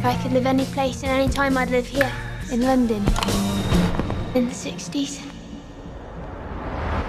If I could live any place and any time, I'd live here, in London, in the 60s.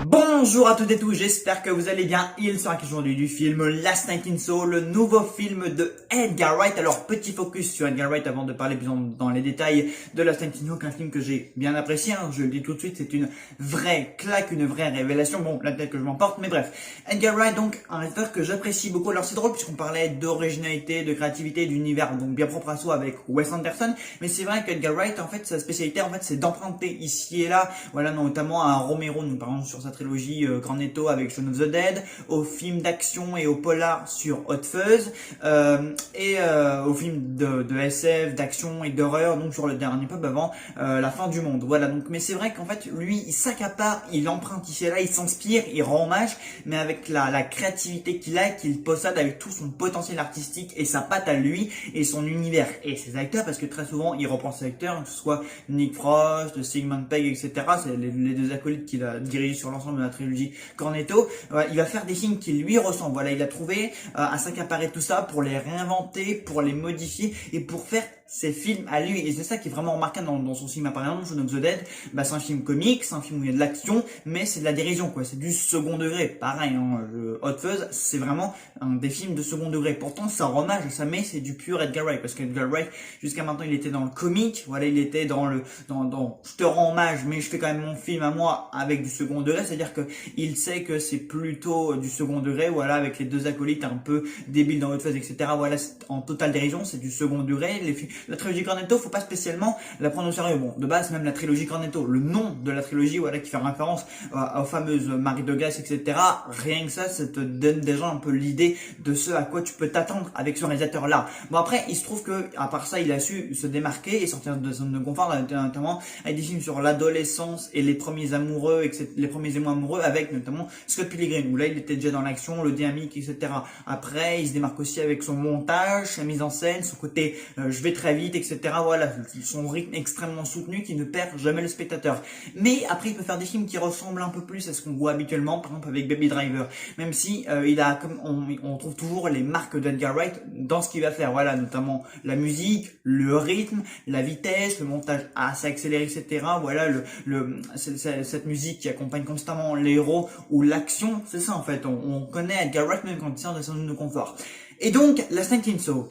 Bonjour à toutes et tous, j'espère que vous allez bien. Il sera question aujourd'hui du film Last Night in Soho, le nouveau film de Edgar Wright. Alors petit focus sur Edgar Wright avant de parler plus dans les détails de Last Night in Soho, un film que j'ai bien apprécié, hein, je le dis tout de suite, c'est une vraie claque, une vraie révélation. Bon, là peut-être que je m'emporte, mais bref. Edgar Wright, donc un réalisateur que j'apprécie beaucoup. Alors c'est drôle puisqu'on parlait d'originalité, de créativité, d'univers, donc bien propre à soi avec Wes Anderson. Mais c'est vrai qu'Edgar Wright, en fait, sa spécialité, en fait, c'est d'emprunter ici et là, voilà, notamment à Romero, nous parlons sur sa trilogie Cornetto avec Shaun of the Dead, aux films d'action et aux polars sur Hot Fuzz, aux films de SF, d'action et d'horreur, donc sur le dernier pub avant la fin du monde. Voilà, donc mais c'est vrai qu'en fait lui il s'accapare, il emprunte ici et là, il s'inspire, il rend hommage, mais avec la créativité qu'il a, qu'il possède, avec tout son potentiel artistique et sa patte à lui et son univers et ses acteurs, parce que très souvent il reprend ses acteurs, que ce soit Nick Frost, Sigmund Pegg, etc. C'est les deux acolytes qu'il a dirigés sur l'ensemble de la trilogie Cornetto. Il va faire des films qui lui ressemblent. Voilà, il a trouvé à s'accaparer tout ça pour les réinventer, pour les modifier et pour faire ses films à lui. Et c'est ça qui est vraiment remarquable dans son cinéma. Par exemple, Shaun of the Dead, c'est un film comique, c'est un film où il y a de l'action, mais c'est de la dérision, quoi. C'est du second degré. Pareil, hein, Hot Fuzz, c'est vraiment des films de second degré. Pourtant, ça rend hommage, ça met, c'est du pur Edgar Wright, parce qu'Edgar Wright, jusqu'à maintenant, il était dans le comique. Voilà, il était dans je te rends hommage, mais je fais quand même mon film à moi avec du second degré. C'est-à-dire que il sait que c'est plutôt du second degré, voilà, avec les deux acolytes un peu débiles dans Hot Fuzz, etc. Voilà, c'est en totale dérision, c'est du second degré. La trilogie Cornetto, faut pas spécialement la prendre au sérieux. Bon, de base, même la trilogie Cornetto, le nom de la trilogie, voilà, qui fait référence aux fameuses Marie de Glace, etc. Rien que ça te donne déjà un peu l'idée de ce à quoi tu peux t'attendre avec ce réalisateur-là. Bon, après, il se trouve que, à part ça, il a su se démarquer et sortir de zone de confort, notamment avec des films sur l'adolescence et les premiers amoureux, etc., les premiers émois amoureux, avec notamment Scott Pilgrim, où là, il était déjà dans l'action, le dynamique, etc. Après, il se démarque aussi avec son montage, sa mise en scène, son côté je vais très vite, etc. Voilà, son rythme extrêmement soutenu qui ne perd jamais le spectateur. Mais après, il peut faire des films qui ressemblent un peu plus à ce qu'on voit habituellement, par exemple avec Baby Driver. Même si il a, comme on trouve toujours les marques d'Edgar Wright dans ce qu'il va faire. Voilà, notamment la musique, le rythme, la vitesse, le montage assez accéléré, etc. Voilà, cette musique qui accompagne constamment les héros ou l'action. C'est ça en fait. On connaît Edgar Wright même quand il sort de sa zone de confort. Et donc, Last Night in Soho.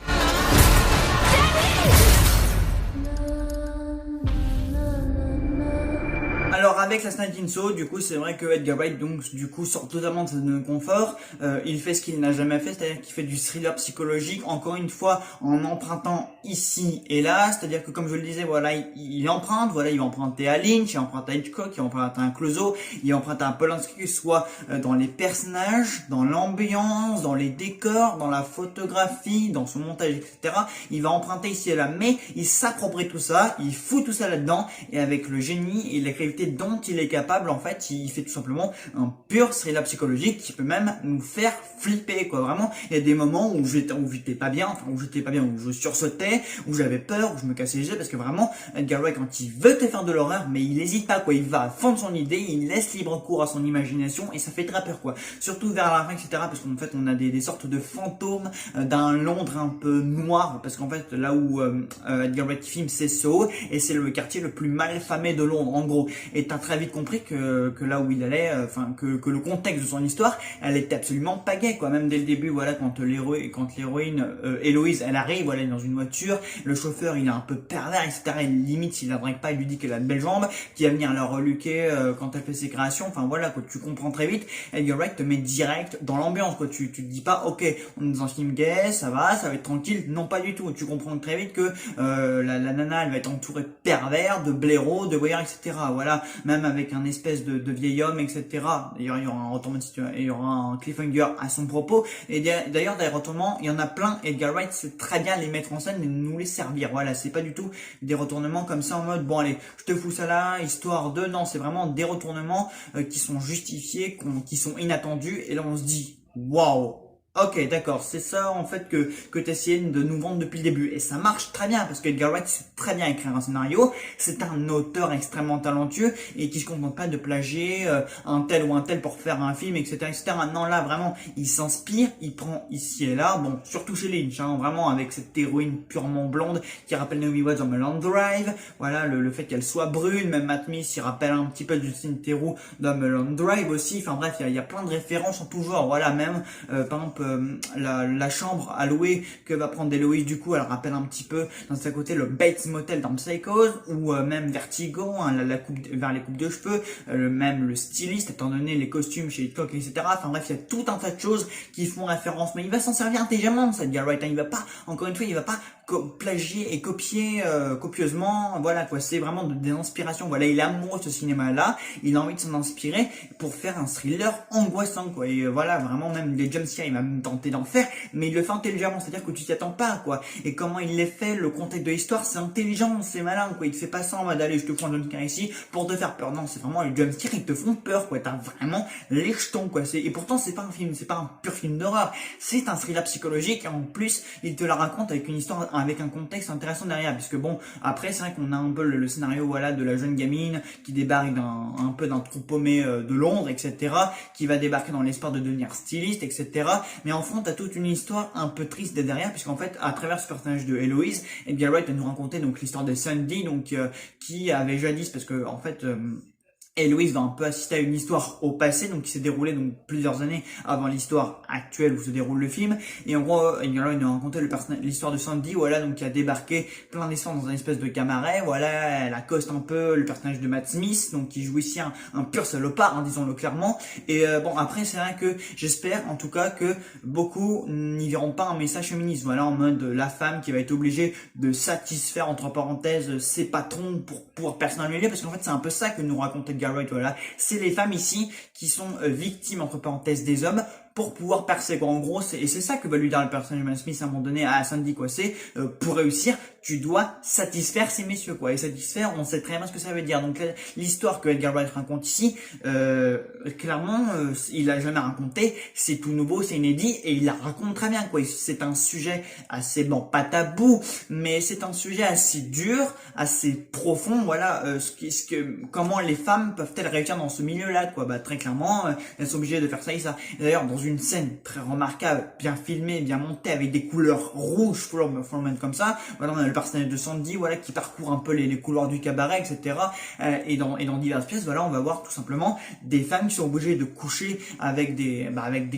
Alors avec Last Night in Soho, du coup c'est vrai que Edgar Wright donc du coup sort totalement de sa zone de confort. Il fait ce qu'il n'a jamais fait, c'est-à-dire qu'il fait du thriller psychologique, encore une fois en empruntant ici et là, c'est-à-dire que comme je le disais, voilà, il emprunte, voilà, il va emprunter à Lynch, il emprunte à Hitchcock, il emprunte à un Clouseau, il emprunte à un Polanski, soit dans les personnages, dans l'ambiance, dans les décors, dans la photographie, dans son montage, etc. Il va emprunter ici et là, mais il s'approprie tout ça, il fout tout ça là-dedans, et avec le génie et la créativité dont il est capable, en fait, il fait tout simplement un pur thriller psychologique qui peut même nous faire flipper, quoi. Vraiment, il y a des moments où j'étais pas bien, où je sursautais, où j'avais peur, où je me cassais les yeux, parce que vraiment, Edgar Wright, quand il veut te faire de l'horreur, mais il hésite pas, quoi. Il va à fond de son idée, il laisse libre cours à son imagination, et ça fait très peur, quoi. Surtout vers la fin, etc., parce qu'en fait, on a des sortes de fantômes d'un Londres un peu noir, parce qu'en fait, là où Edgar Wright filme, c'est Soho, et c'est le quartier le plus mal famé de Londres, en gros. Et t'as très vite compris que là où il allait, que le contexte de son histoire, elle était absolument pas gay, quoi. Même dès le début, voilà, quand l'héroïne Héloïse, elle arrive, voilà, elle est dans une voiture, le chauffeur, il est un peu pervers, etc. Et limite, s'il la drague pas, il lui dit qu'elle a de belles jambes, qu'il va venir la reluquer quand elle fait ses créations. Enfin voilà, quoi, tu comprends très vite. Edgar Wright te met direct dans l'ambiance, quoi. Tu te dis pas, ok, on est dans un film gay, ça va être tranquille. Non, pas du tout. Tu comprends très vite que la nana, elle va être entourée de pervers, de blaireaux, de voyeurs, etc. Voilà. Même avec un espèce de vieil homme, etc. D'ailleurs, il y aura un retournement de situation, il y aura un cliffhanger à son propos. Et d'ailleurs, des retournements, il y en a plein. Edgar Wright sait très bien les mettre en scène et nous les servir. Voilà, c'est pas du tout des retournements comme ça en mode, bon allez, je te fous ça là, histoire de... Non, c'est vraiment des retournements qui sont justifiés, qui sont inattendus. Et là, on se dit, waouh, Ok, d'accord, c'est ça en fait que tu essayé de nous vendre depuis le début. Et ça marche très bien parce que Edgar Wright sait très bien écrire un scénario. C'est un auteur extrêmement talentueux et qui se contente pas de plagier un tel ou un tel pour faire un film, etc., etc. Non, là vraiment, il s'inspire, il prend ici et là, bon, surtout chez Lynch, hein, vraiment avec cette héroïne purement blonde qui rappelle Naomi Watts dans Mulholland Drive. Voilà, le fait qu'elle soit brune, même Matt Smith, il rappelle un petit peu Justin Theroux dans Mulholland Drive aussi. Enfin bref, il y a plein de références en tout genre. Voilà, même par exemple la chambre à louer que va prendre Eloise, du coup elle rappelle un petit peu dans sa côté le Bates Motel dans Psychose, ou même Vertigo, hein, la coupe vers les coupes de cheveux, même le styliste étant donné les costumes chez Hitchcock, etc. Enfin bref, il y a tout un tas de choses qui font référence, mais il va s'en servir intelligemment, cette Edgar Wright, hein. Il va pas, encore une fois, il va pas plagier et copier copieusement. Voilà quoi, c'est vraiment des inspirations. Voilà, il est amoureux de ce cinéma là, il a envie de s'en inspirer pour faire un thriller angoissant quoi. Et voilà, vraiment, même des jumpscares il va même tenter d'en faire, mais il le fait intelligemment, c'est à dire que tu t'y attends pas quoi. Et comment il les fait, le contexte de l'histoire, c'est intelligent, c'est malin quoi. Il te fait pas ça en mode allez je te prends un jumpscare ici pour te faire peur. Non, c'est vraiment les jumpscares, ils te font peur quoi. T'as vraiment les jetons quoi. Et pourtant c'est pas un film, c'est pas un pur film d'horreur, c'est un thriller psychologique et en plus il te la raconte avec une histoire, avec un contexte intéressant derrière, puisque bon, après c'est vrai qu'on a un peu le scénario voilà de la jeune gamine qui débarque un peu d'un trou paumé de Londres, etc., qui va débarquer dans l'espoir de devenir styliste, etc., mais en fond t'as toute une histoire un peu triste derrière, puisqu'en fait à travers ce personnage de Eloise, Edgar Wright va nous raconter donc l'histoire de Sandy, donc qui avait jadis, parce que en fait Eloise va un peu assister à une histoire au passé, donc qui s'est déroulée donc plusieurs années avant l'histoire actuelle où se déroule le film. Et en gros, Edgar Wright nous racontait l'histoire de Sandy, voilà, donc qui a débarqué plein d'espoir dans une espèce de cabaret. Voilà, elle accoste un peu le personnage de Matt Smith, donc qui joue ici un pur salopard, hein, disons-le clairement. Et bon, après c'est vrai que j'espère en tout cas que beaucoup n'y verront pas un message féministe. Voilà, en mode la femme qui va être obligée de satisfaire entre parenthèses ses patrons pour pouvoir percer dans le milieu, parce qu'en fait c'est un peu ça que nous raconte Edgar Wright, voilà, c'est les femmes ici qui sont victimes entre parenthèses des hommes pour pouvoir percer quoi. En gros, et c'est ça que va lui dire le personnage de Matt Smith à un moment donné à Sandy quoi. C'est pour réussir, tu dois satisfaire ces messieurs quoi. Et satisfaire, on sait très bien ce que ça veut dire. Donc l'histoire que Edgar Wright raconte ici, clairement, il a jamais raconté. C'est tout nouveau, c'est inédit et il la raconte très bien quoi. C'est un sujet assez bon, pas tabou, mais c'est un sujet assez dur, assez profond. Voilà, comment les femmes peuvent-elles réussir dans ce milieu-là quoi. Bah très clairement, elles sont obligées de faire ça et ça. Et d'ailleurs dans une scène très remarquable, bien filmée, bien montée, avec des couleurs rouges, full comme ça. Voilà, on a le personnage de Sandy, voilà, qui parcourt un peu les couloirs du cabaret, etc. Et dans diverses pièces, voilà, on va voir tout simplement des femmes qui sont obligées de coucher avec des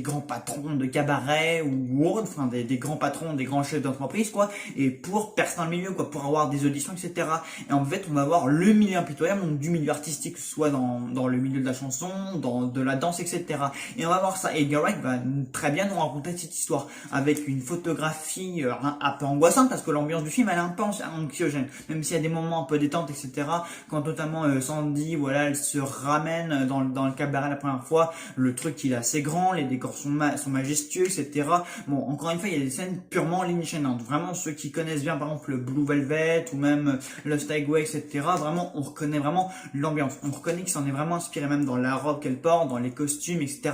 grands patrons de cabaret ou autres, enfin des grands patrons, des grands chefs d'entreprise, quoi, et pour percer dans le milieu, quoi, pour avoir des auditions, etc. Et en fait, on va voir le milieu impitoyable, donc du milieu artistique, soit dans le milieu de la chanson, de la danse, etc. Et on va voir ça. Et Edgar Wright va très bien nous raconter cette histoire avec une photographie un peu angoissante, parce que l'ambiance du film elle est un peu anxiogène, même s'il y a des moments un peu détente, etc. Quand notamment Sandy, voilà, elle se ramène dans le cabaret la première fois, le truc il est assez grand, les décors sont majestueux, etc. Bon, encore une fois, il y a des scènes purement lynchiantes. Vraiment, ceux qui connaissent bien par exemple le Blue Velvet ou même Lost Highway, etc. Vraiment, on reconnaît vraiment l'ambiance. On reconnaît qu'il s'en est vraiment inspiré, même dans la robe qu'elle porte, dans les costumes, etc.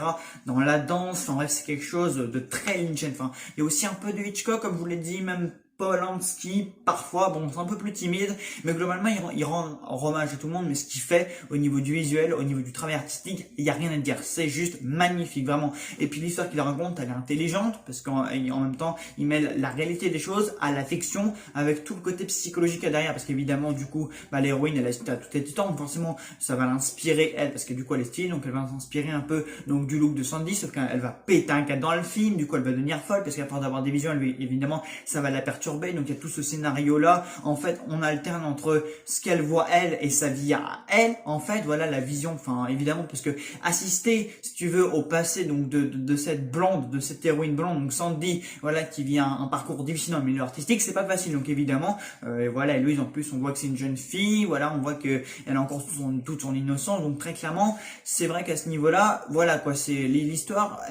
Dans la danse. Enfin bref, c'est quelque chose de très Lynchian. Enfin, il y a aussi un peu de Hitchcock, comme je vous l'ai dit, même Polanski, parfois, bon, c'est un peu plus timide, mais globalement, il rend hommage à tout le monde, mais ce qu'il fait au niveau du visuel, au niveau du travail artistique, il n'y a rien à dire. C'est juste magnifique, vraiment. Et puis l'histoire qu'il raconte, elle est intelligente, parce qu'en même temps, il mêle la réalité des choses à la fiction, avec tout le côté psychologique derrière, parce qu'évidemment, du coup, l'héroïne, elle a tout été temps, donc forcément, ça va l'inspirer, elle, parce que du coup, elle est stylée, donc elle va s'inspirer un peu, donc, du look de Sandy, sauf qu'elle va péter un cadre dans le film, du coup, elle va devenir folle, parce qu'à force d'avoir des visions, évidemment, ça va la perturber. Donc il y a tout ce scénario là, en fait on alterne entre ce qu'elle voit elle et sa vie à elle, en fait voilà la vision, enfin évidemment, parce que assister si tu veux au passé donc de cette blonde, de cette héroïne blonde, donc Sandy, voilà, qui vit un parcours difficile dans le milieu artistique, c'est pas facile, donc évidemment voilà, et Louise en plus on voit que c'est une jeune fille, voilà, on voit que elle a encore toute son innocence, donc très clairement c'est vrai qu'à ce niveau là, voilà quoi, c'est l'histoire,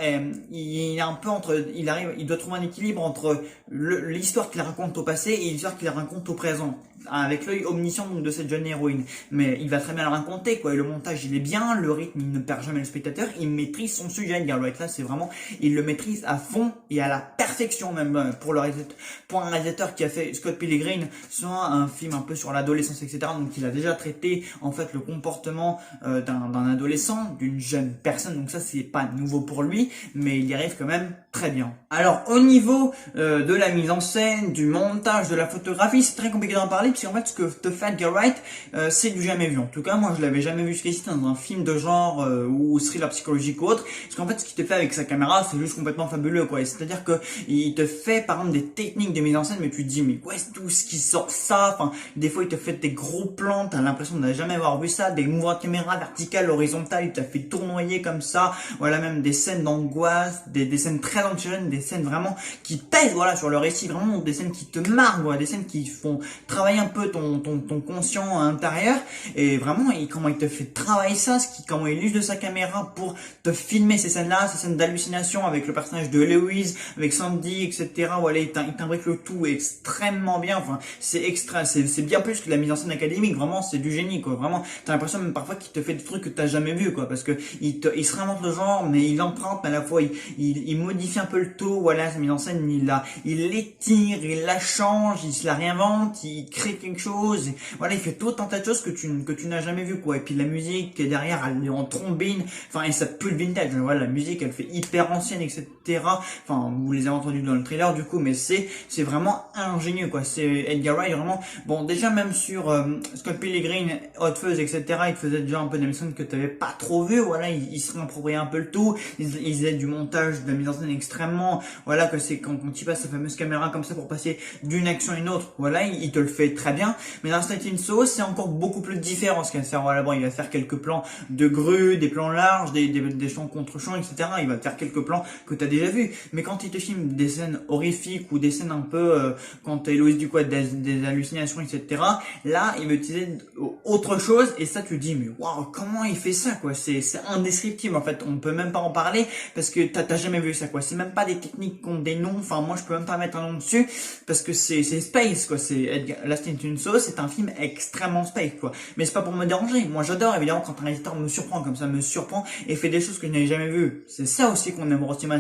il est un peu il doit trouver un équilibre entre l'histoire qu'il raconte au passé et l'histoire qu'il raconte au présent, avec l'œil omniscient donc, de cette jeune héroïne. Mais il va très bien le raconter, quoi. Et le montage, il est bien, le rythme, il ne perd jamais le spectateur, il maîtrise son sujet. Edgar Wright, là, c'est vraiment, il le maîtrise à fond et à la perfection, même pour pour un réalisateur qui a fait Scott Pilgrim, soit un film un peu sur l'adolescence, etc. Donc, il a déjà traité, en fait, le comportement d'un adolescent, d'une jeune personne. Donc, ça, c'est pas nouveau pour lui, mais il y arrive quand même très bien. Alors, au niveau de la mise en scène, du montage, de la photographie, c'est très compliqué d'en parler, puisqu'en fait, ce que te fait Edgar Wright, c'est du jamais vu. En tout cas, moi, je l'avais jamais vu jusqu'ici dans un film de genre ou thriller psychologique ou autre. Parce qu'en fait, ce qu'il te fait avec sa caméra, c'est juste complètement fabuleux, quoi. C'est-à-dire que il te fait, par exemple, des techniques de mise en scène, mais tu te dis, mais quoi, est tout ce qui sort ça? Enfin, des fois, il te fait des gros plans, t'as l'impression de jamais avoir vu ça, des mouvements de caméra verticales, horizontales, il t'a fait tournoyer comme ça. Voilà, même des scènes d'angoisse, des scènes très anxiogènes, des scènes vraiment qui pèsent, voilà, sur le récit, vraiment des scènes qui te marquent, voilà, des scènes qui font travailler un peu ton conscient intérieur. Et vraiment, comment il te fait travailler ça, comment il use de sa caméra pour te filmer ces scènes-là, ces scènes d'hallucination avec le personnage de Lewis, avec Sandy, etc. Voilà, il t'imbrique le tout extrêmement bien. Enfin, c'est bien plus que de la mise en scène académique. Vraiment, c'est du génie, quoi. Vraiment, t'as l'impression même parfois qu'il te fait des trucs que t'as jamais vu, quoi, parce que il se réinvente le genre, mais il emprunte, mais à la fois il modifie un peu le tout. Voilà, sa mise en scène, il l'étire, il la change, il se la réinvente, il crée quelque chose. Et voilà, il fait tout un tas de choses que tu n'as jamais vu, quoi. Et puis la musique qui est derrière, elle est en trombine. Enfin, et ça pue le vintage. Voilà, la musique, elle fait hyper ancienne, etc. Enfin, vous les avez entendus dans le trailer, du coup, mais c'est vraiment ingénieux, quoi. C'est Edgar Wright, vraiment. Bon, déjà, même sur Scott Pilgrim, Hot Fuzz, etc., il faisait déjà un peu d'animation que tu n'avais pas trop vu. Voilà, il se réappropriait un peu le tout. Il faisait du montage, de la mise en scène extrêmement. Voilà, que c'est quand il passe sa fameuse caméra comme ça pour passer d'une action à une autre. Voilà, il te le fait très bien. Mais dans Sniper Show, c'est encore beaucoup plus différent ce qu'il va faire. Voilà, bon, il va faire quelques plans de grue, des plans larges, des champs contre champs, etc. Il va faire quelques plans que tu as déjà vu. Mais quand il te filme des scènes horrifiques ou des scènes un peu quand t'es Loïs du quoi, des hallucinations, etc. Là, il va utiliser autre chose et ça, tu te dis, mais waouh, comment il fait ça, quoi? C'est indescriptible, en fait. On peut même pas en parler parce que t'as jamais vu ça, quoi. C'est même pas des techniques qui ont des noms. Enfin, moi, je peux même pas mettre un nom dessus parce que c'est space, quoi. Last in Sauce, c'est un film extrêmement space, quoi. Mais c'est pas pour me déranger. Moi, j'adore, évidemment, quand un réalisateur me surprend comme ça, me surprend et fait des choses que je n'avais jamais vues. C'est ça aussi qu'on aime au cinéma,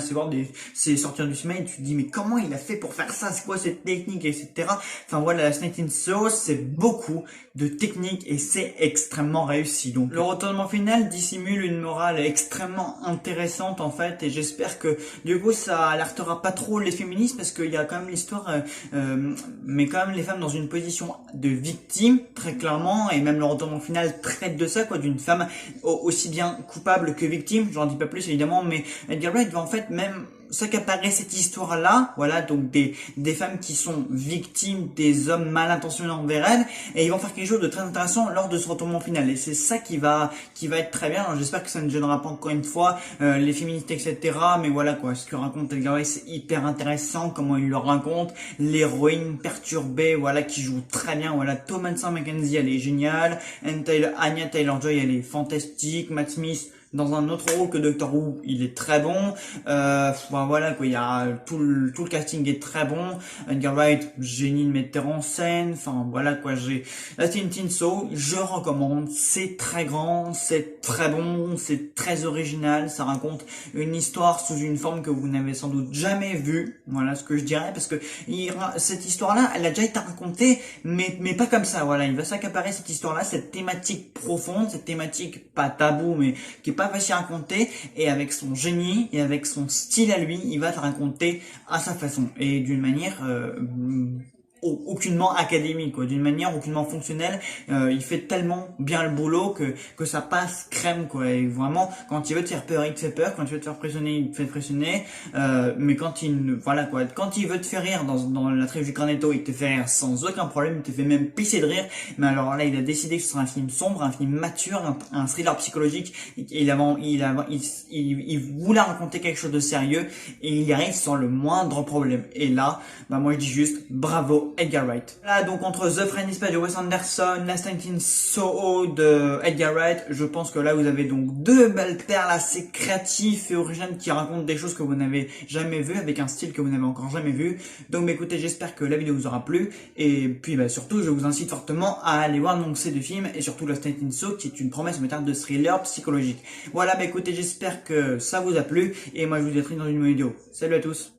c'est sortir du cinéma et tu te dis, mais comment il a fait pour faire ça? C'est quoi cette technique, etc. Enfin, voilà, la Snake in Sauce, c'est beaucoup de technique et c'est extrêmement réussi. Donc, le retournement final dissimule une morale extrêmement intéressante, en fait, et j'espère que, du coup, ça alertera pas trop les féministes parce qu'il y a quand même l'histoire, mais quand même les femmes dans une position de victime, très clairement, et même le retournement final traite de ça, quoi, d'une femme aussi bien coupable que victime. J'en dis pas plus, évidemment, mais Edgar Wright va en fait même s'accaparer cette histoire-là, voilà, donc des femmes qui sont victimes des hommes mal intentionnés envers elles, et ils vont faire quelque chose de très intéressant lors de ce retournement final, et c'est ça qui va être très bien. J'espère que ça ne gênera pas encore une fois les féministes, etc., mais voilà, quoi, ce que raconte Edgar Wright, c'est hyper intéressant, comment il le raconte, l'héroïne perturbée, voilà, qui joue très bien, voilà, Thomasin McKenzie, elle est géniale, Anya Taylor-Joy, elle est fantastique, Matt Smith, dans un autre rôle que Doctor Who, il est très bon. Voilà, quoi, il y a tout le casting est très bon. Edgar Wright, génie de metteur en scène. Enfin voilà, quoi, j'ai la Tintin Show, je recommande. C'est très grand, c'est très bon, c'est très original. Ça raconte une histoire sous une forme que vous n'avez sans doute jamais vue. Voilà ce que je dirais, parce que cette histoire-là, elle a déjà été racontée, mais pas comme ça. Voilà, il va s'accaparer cette histoire-là, cette thématique profonde, cette thématique pas tabou, mais qui est pas facile à raconter, et avec son génie et avec son style à lui, il va te raconter à sa façon et d'une manière aucunement académique, quoi, d'une manière aucunement fonctionnelle. Il fait tellement bien le boulot que ça passe crème, quoi. Et vraiment, quand il veut te faire peur, il te fait peur. Quand il veut te faire pressionner, il te fait pressionner. Mais quand voilà, quoi, quand il veut te faire rire dans la trilogie Cornetto, il te fait rire sans aucun problème. Il te fait même pisser de rire. Mais alors là, il a décidé que ce sera un film sombre, un film mature, un thriller psychologique. Il voulait raconter quelque chose de sérieux et il y arrive sans le moindre problème. Et là, bah moi je dis juste bravo So, Edgar Wright. Là, donc, entre The Friend Dispatch de Wes Anderson, Last Night in Soho de Edgar Wright, je pense que là, vous avez donc deux belles perles assez créatives et originales qui racontent des choses que vous n'avez jamais vues, avec un style que vous n'avez encore jamais vu. Donc, écoutez, j'espère que la vidéo vous aura plu, et puis, surtout, je vous incite fortement à aller voir donc ces deux films, et surtout Last Night in Soho, qui est une promesse en matière de thriller psychologique. Voilà, écoutez, j'espère que ça vous a plu, et moi, je vous dis à très vite dans une nouvelle vidéo. Salut à tous!